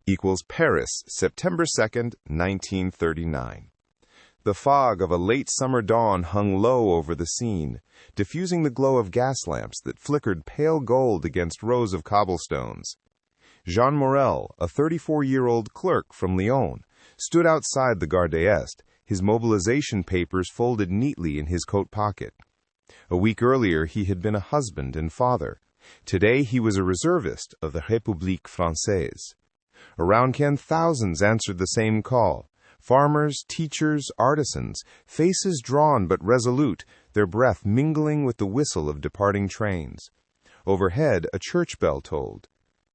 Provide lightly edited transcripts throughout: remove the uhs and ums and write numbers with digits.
equals Paris, September 2nd, 1939. The fog of a late summer dawn hung low over the scene, diffusing the glow of gas lamps that flickered pale gold against rows of cobblestones. Jean Morel, a 34-year-old clerk from Lyon, stood outside the Gare d'Est, his mobilization papers folded neatly in his coat pocket. A week earlier he had been a husband and father. Today he was a reservist of the République Française. Around Caen, thousands answered the same call. Farmers, teachers, artisans, faces drawn but resolute, their breath mingling with the whistle of departing trains. Overhead, a church bell tolled.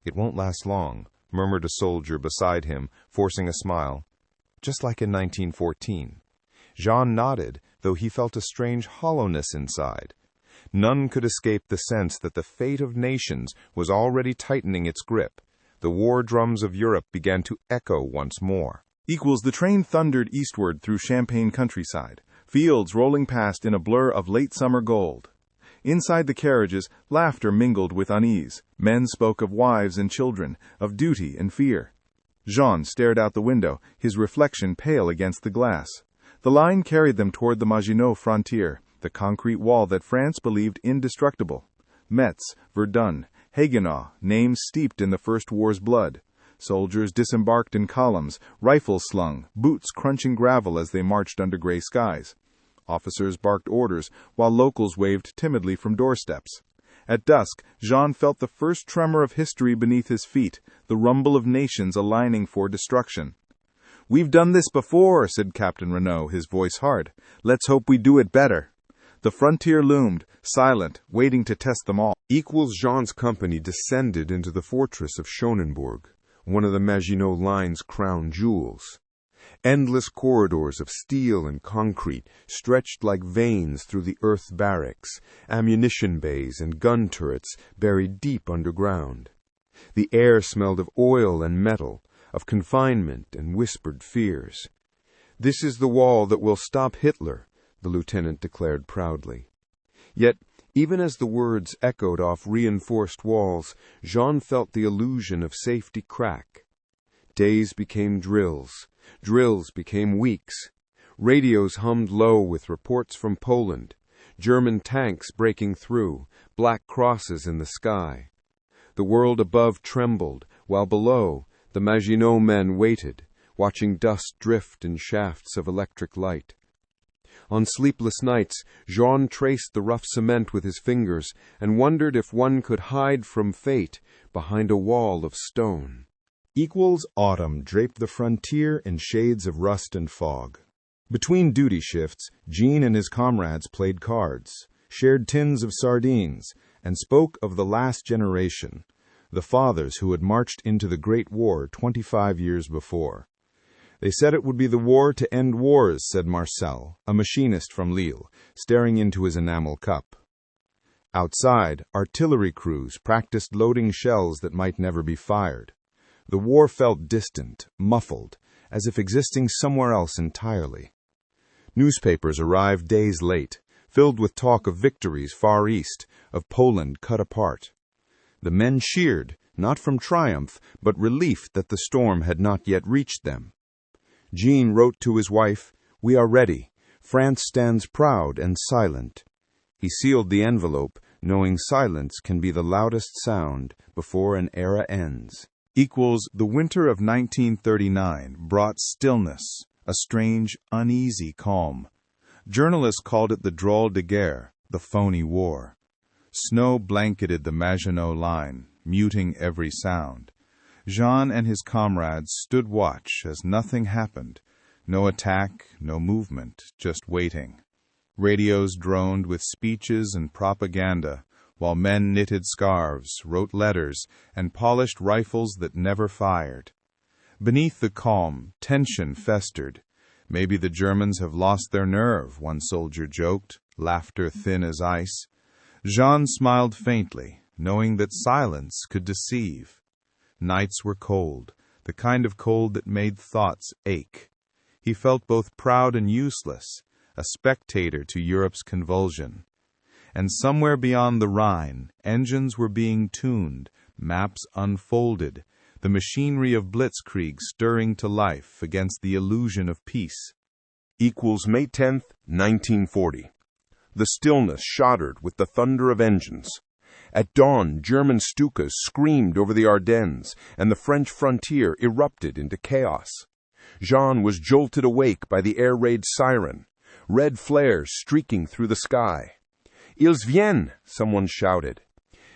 "It won't last long," murmured a soldier beside him, forcing a smile. "Just like in 1914. Jean nodded, though he felt a strange hollowness inside. None could escape the sense that the fate of nations was already tightening its grip. The war drums of Europe began to echo once more. The train thundered eastward through Champagne countryside, fields rolling past in a blur of late summer gold. Inside the carriages, laughter mingled with unease. Men spoke of wives and children, of duty and fear. Jean stared out the window, his reflection pale against the glass. The line carried them toward the Maginot frontier, the concrete wall that France believed indestructible. Metz, Verdun, Haguenau, names steeped in the First War's blood. Soldiers disembarked in columns, rifles slung, boots crunching gravel as they marched under gray skies. Officers barked orders, while locals waved timidly from doorsteps. At dusk, Jean felt the first tremor of history beneath his feet, the rumble of nations aligning for destruction. "We've done this before," said Captain Renault, his voice hard. "Let's hope we do it better." The frontier loomed, silent, waiting to test them all. Jean's company descended into the fortress of Schonenburg, one of the Maginot Line's crown jewels. Endless corridors of steel and concrete stretched like veins through the earth barracks, ammunition bays and gun turrets buried deep underground. The air smelled of oil and metal, of confinement and whispered fears. "This is the wall that will stop Hitler," the lieutenant declared proudly. Yet, even as the words echoed off reinforced walls, Jean felt the illusion of safety crack. Days became drills. Drills became weeks. Radios hummed low with reports from Poland. German tanks breaking through, black crosses in the sky. The world above trembled, while below, the Maginot men waited, watching dust drift in shafts of electric light. On sleepless nights, Jean traced the rough cement with his fingers and wondered if one could hide from fate behind a wall of stone. Autumn draped the frontier in shades of rust and fog. Between duty shifts, Jean and his comrades played cards, shared tins of sardines, and spoke of the last generation, the fathers who had marched into the Great War 25 years before. "They said it would be the war to end wars," said Marcel, a machinist from Lille, staring into his enamel cup. Outside, artillery crews practiced loading shells that might never be fired. The war felt distant, muffled, as if existing somewhere else entirely. Newspapers arrived days late, filled with talk of victories far east, of Poland cut apart. The men cheered, not from triumph, but relief that the storm had not yet reached them. Jean wrote to his wife, "We are ready. France stands proud and silent." He sealed the envelope, knowing silence can be the loudest sound before an era ends. The winter of 1939 brought stillness, a strange, uneasy calm. Journalists called it the drôle de guerre, the phony war. Snow blanketed the Maginot Line, muting every sound. Jean and his comrades stood watch as nothing happened. No attack, no movement, just waiting. Radios droned with speeches and propaganda, while men knitted scarves, wrote letters, and polished rifles that never fired. Beneath the calm, tension festered. "Maybe the Germans have lost their nerve," one soldier joked, laughter thin as ice. Jean smiled faintly, knowing that silence could deceive. Nights were cold, the kind of cold that made thoughts ache. He felt both proud and useless, a spectator to Europe's convulsion. And somewhere beyond the Rhine, engines were being tuned, maps unfolded, the machinery of blitzkrieg stirring to life against the illusion of peace. Equals May 10th, 1940. The stillness shuddered with the thunder of engines. At dawn, German Stukas screamed over the Ardennes, and the French frontier erupted into chaos. Jean was jolted awake by the air raid siren, red flares streaking through the sky. "Ils viennent!" someone shouted.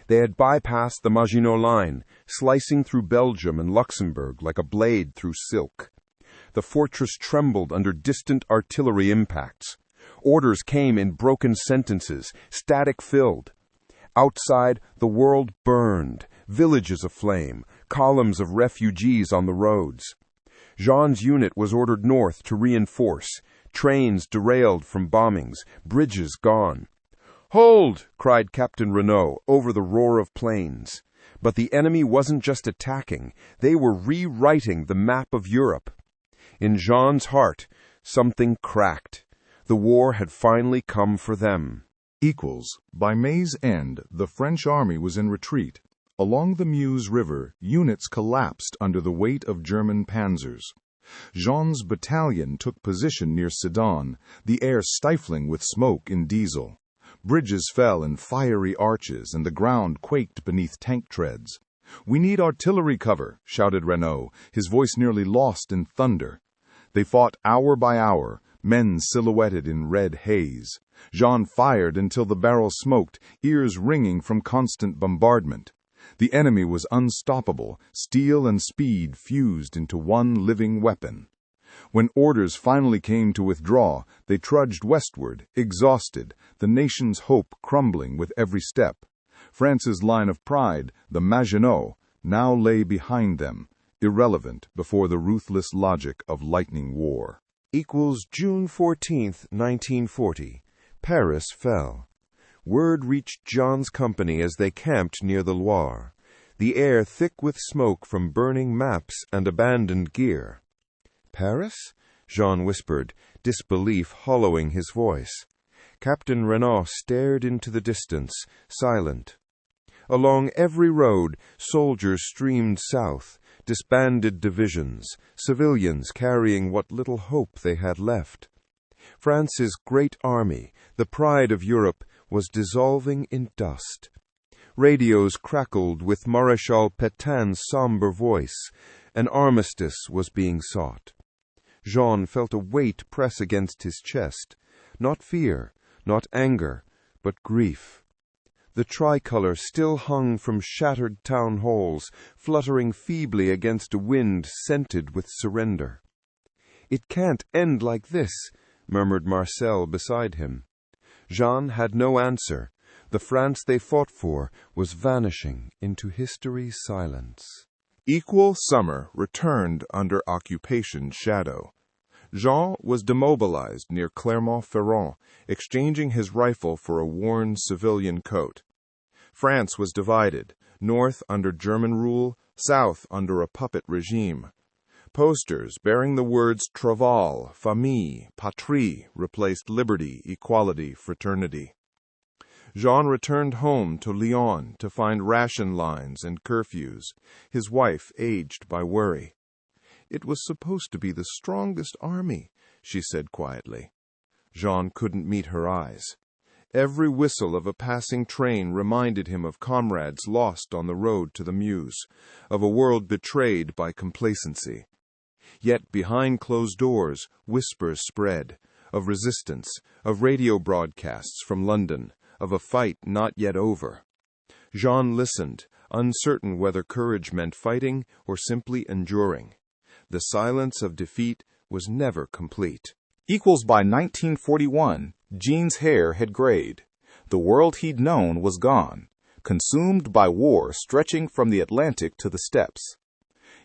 They had bypassed the Maginot Line, slicing through Belgium and Luxembourg like a blade through silk. The fortress trembled under distant artillery impacts. Orders came in broken sentences, static-filled. Outside, the world burned, villages aflame, columns of refugees on the roads. Jean's unit was ordered north to reinforce, trains derailed from bombings, bridges gone. "Hold!" cried Captain Renault over the roar of planes. But the enemy wasn't just attacking, they were rewriting the map of Europe. In Jean's heart, something cracked. The war had finally come for them. By May's end, the French army was in retreat. Along the Meuse River, units collapsed under the weight of German panzers. Jean's battalion took position near Sedan, the air stifling with smoke and diesel. Bridges fell in fiery arches, and the ground quaked beneath tank treads. "We need artillery cover," shouted Renault, his voice nearly lost in thunder. They fought hour by hour, men silhouetted in red haze. Jean fired until the barrels smoked, ears ringing from constant bombardment. The enemy was unstoppable, steel and speed fused into one living weapon. When orders finally came to withdraw, they trudged westward, exhausted, the nation's hope crumbling with every step. France's line of pride, the Maginot, now lay behind them, irrelevant before the ruthless logic of lightning war. Equals June 14th, 1940. Paris fell. Word reached Jean's company as they camped near the Loire, the air thick with smoke from burning maps and abandoned gear. "Paris?" Jean whispered, disbelief hollowing his voice. Captain Renault stared into the distance, silent. Along every road, soldiers streamed south, disbanded divisions, civilians carrying what little hope they had left. France's great army, the pride of Europe, was dissolving in dust. Radios crackled with Maréchal Pétain's somber voice. An armistice was being sought. Jean felt a weight press against his chest. Not fear, not anger, but grief. The tricolor still hung from shattered town halls, fluttering feebly against a wind scented with surrender. "It can't end like this," murmured Marcel beside him. Jean had no answer. The France they fought for was vanishing into history's silence. Summer returned under occupation's shadow. Jean was demobilized near Clermont-Ferrand, exchanging his rifle for a worn civilian coat. France was divided, north under German rule, south under a puppet regime. Posters bearing the words travail, famille, patrie replaced liberty, equality, fraternity. Jean returned home to Lyon to find ration lines and curfews, his wife aged by worry. "It was supposed to be the strongest army," she said quietly. Jean couldn't meet her eyes. Every whistle of a passing train reminded him of comrades lost on the road to the Meuse, of a world betrayed by complacency. Yet behind closed doors, whispers spread, of resistance, of radio broadcasts from London, of a fight not yet over. Jean listened, uncertain whether courage meant fighting or simply enduring. The silence of defeat was never complete. By 1941, Jean's hair had grayed. The world he'd known was gone, consumed by war stretching from the Atlantic to the steppes.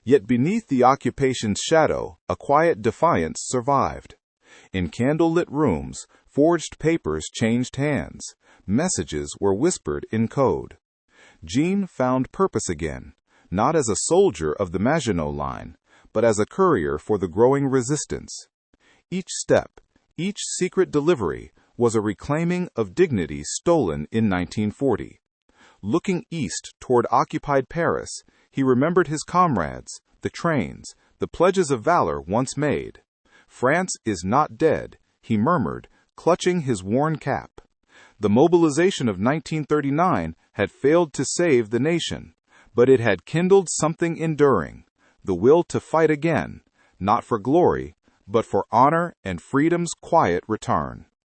Yet beneath the occupation's shadow, a quiet defiance survived. In candle-lit rooms, forged papers changed hands. Messages were whispered in code. Jean found purpose again, not as a soldier of the Maginot Line, but as a courier for the growing resistance. Each step, each secret delivery, was a reclaiming of dignity stolen in 1940. Looking east toward occupied Paris, He remembered his comrades, the trains, the pledges of valor once made. France is not dead, he murmured, clutching his worn cap. The mobilization of 1939 had failed to save the nation, but it had kindled something enduring, the will to fight again, not for glory, but for honor and freedom's quiet return.